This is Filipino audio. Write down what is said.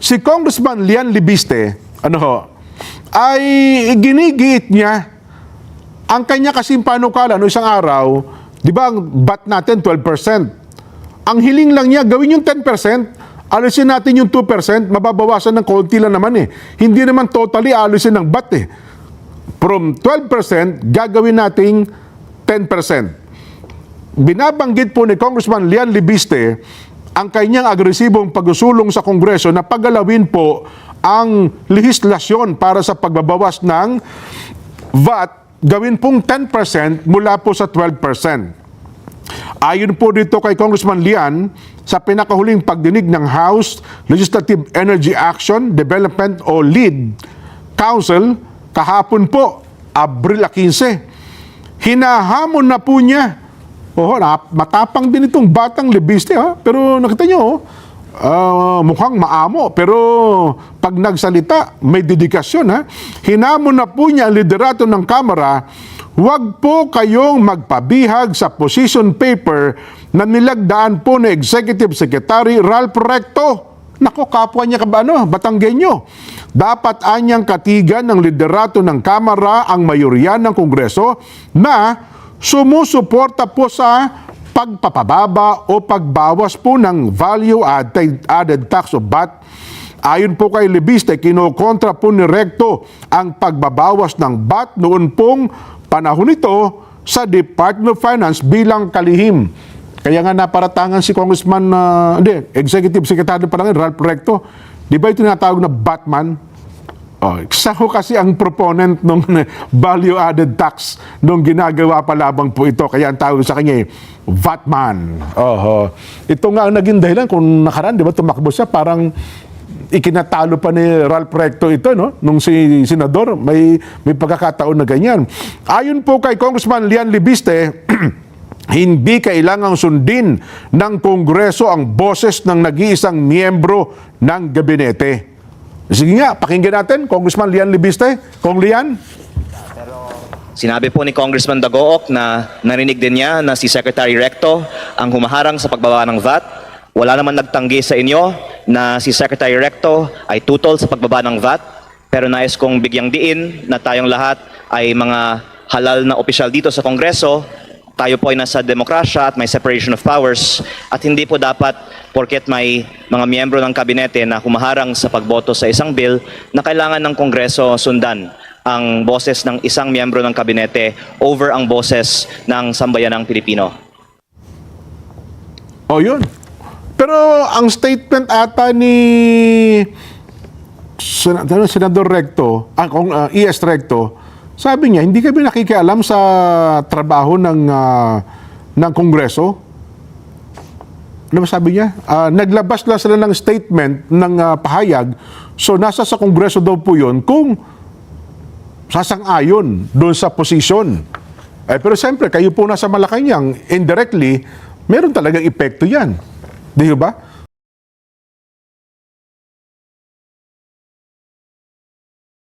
Si Congressman Lian Libiste, ay ginigiit niya ang kanya kasing panukala no isang araw, di ba ang bat natin 12%. Ang hiling lang niya, gawin yung 10%, alisin natin yung 2%, mababawasan ng konti lang naman eh. Hindi naman totally alisin ng bat eh. From 12%, gagawin nating 10%. Binabanggit po ni Congressman Lian Libiste ang kanyang agresibong pagsusulong sa Kongreso na pagalawin po ang lehislasyon para sa pagbabawas ng VAT, gawin pong 10% mula po sa 12%. Ayon po dito kay Congressman Lian, sa pinakahuling pagdinig ng House Legislative Energy Action Development o LEAD Council, kahapon po, Abril 15, hinahamon na po niya. Matapang din itong batang Libiste, pero nakita nyo, mukhang maamo, pero pag nagsalita, may dedikasyon. Hinamon na po niya ang liderato ng Kamara, huwag po kayong magpabihag sa position paper na nilagdaan po ni Executive Secretary Ralph Recto. Nako, kapwa niya Batanggenyo. Dapat anyang katigan ng liderato ng Kamara ang mayorya ng Kongreso na sumusuporta po sa pagpapababa o pagbawas po ng value-added tax o VAT. Ayon po kay Libiste, kinokontra po ni Recto ang pagbabawas ng VAT noon pong panahon nito sa Department of Finance bilang kalihim. Kaya nga naparatangan si Congressman, Executive Secretary pa lang, Ralph Recto. Di ba ito tinatawag na Batman? Isa ko kasi ang proponent ng value-added tax nung ginagawa pa labang po ito. Kaya ang tawag sa kanya Vatman. Ito nga ang naging dahilan kung nakaraan, di ba, tumakbo siya, parang ikinatalo pa ni Ralph Recto ito, no? Nung si Senador, may pagkakataon na ganyan. Ayon po kay Congressman Lian Libiste, hindi kailangang sundin ng Kongreso ang boses ng nag-iisang miyembro ng gabinete. Sige nga, pakinggan natin, Congressman Lian Libiste. Kong Lian? Sinabi po ni Congressman Dagook na narinig din niya na si Secretary Recto ang humaharang sa pagbaba ng VAT. Wala naman nagtanggi sa inyo na si Secretary Recto ay tutol sa pagbaba ng VAT. Pero nais kong bigyang diin na tayong lahat ay mga halal na opisyal dito sa Kongreso. Tayo po ay nasa demokrasya at may separation of powers at hindi po dapat porket may mga miyembro ng kabinete na humaharang sa pagboto sa isang bill na kailangan ng Kongreso sundan ang boses ng isang miyembro ng kabinete over ang boses ng sambayanang Pilipino. Yun. Pero ang statement ata ni Senador Recto, ES Recto, sabi niya, hindi kami nakikialam sa trabaho ng Kongreso. Ano ba sabi niya? Naglabas lang sila ng statement ng pahayag. So, nasa sa Kongreso daw po yun kung sasang-ayon doon sa posisyon. Pero siyempre, kayo po nasa Malacanang, indirectly, meron talagang epekto yan. Di ba?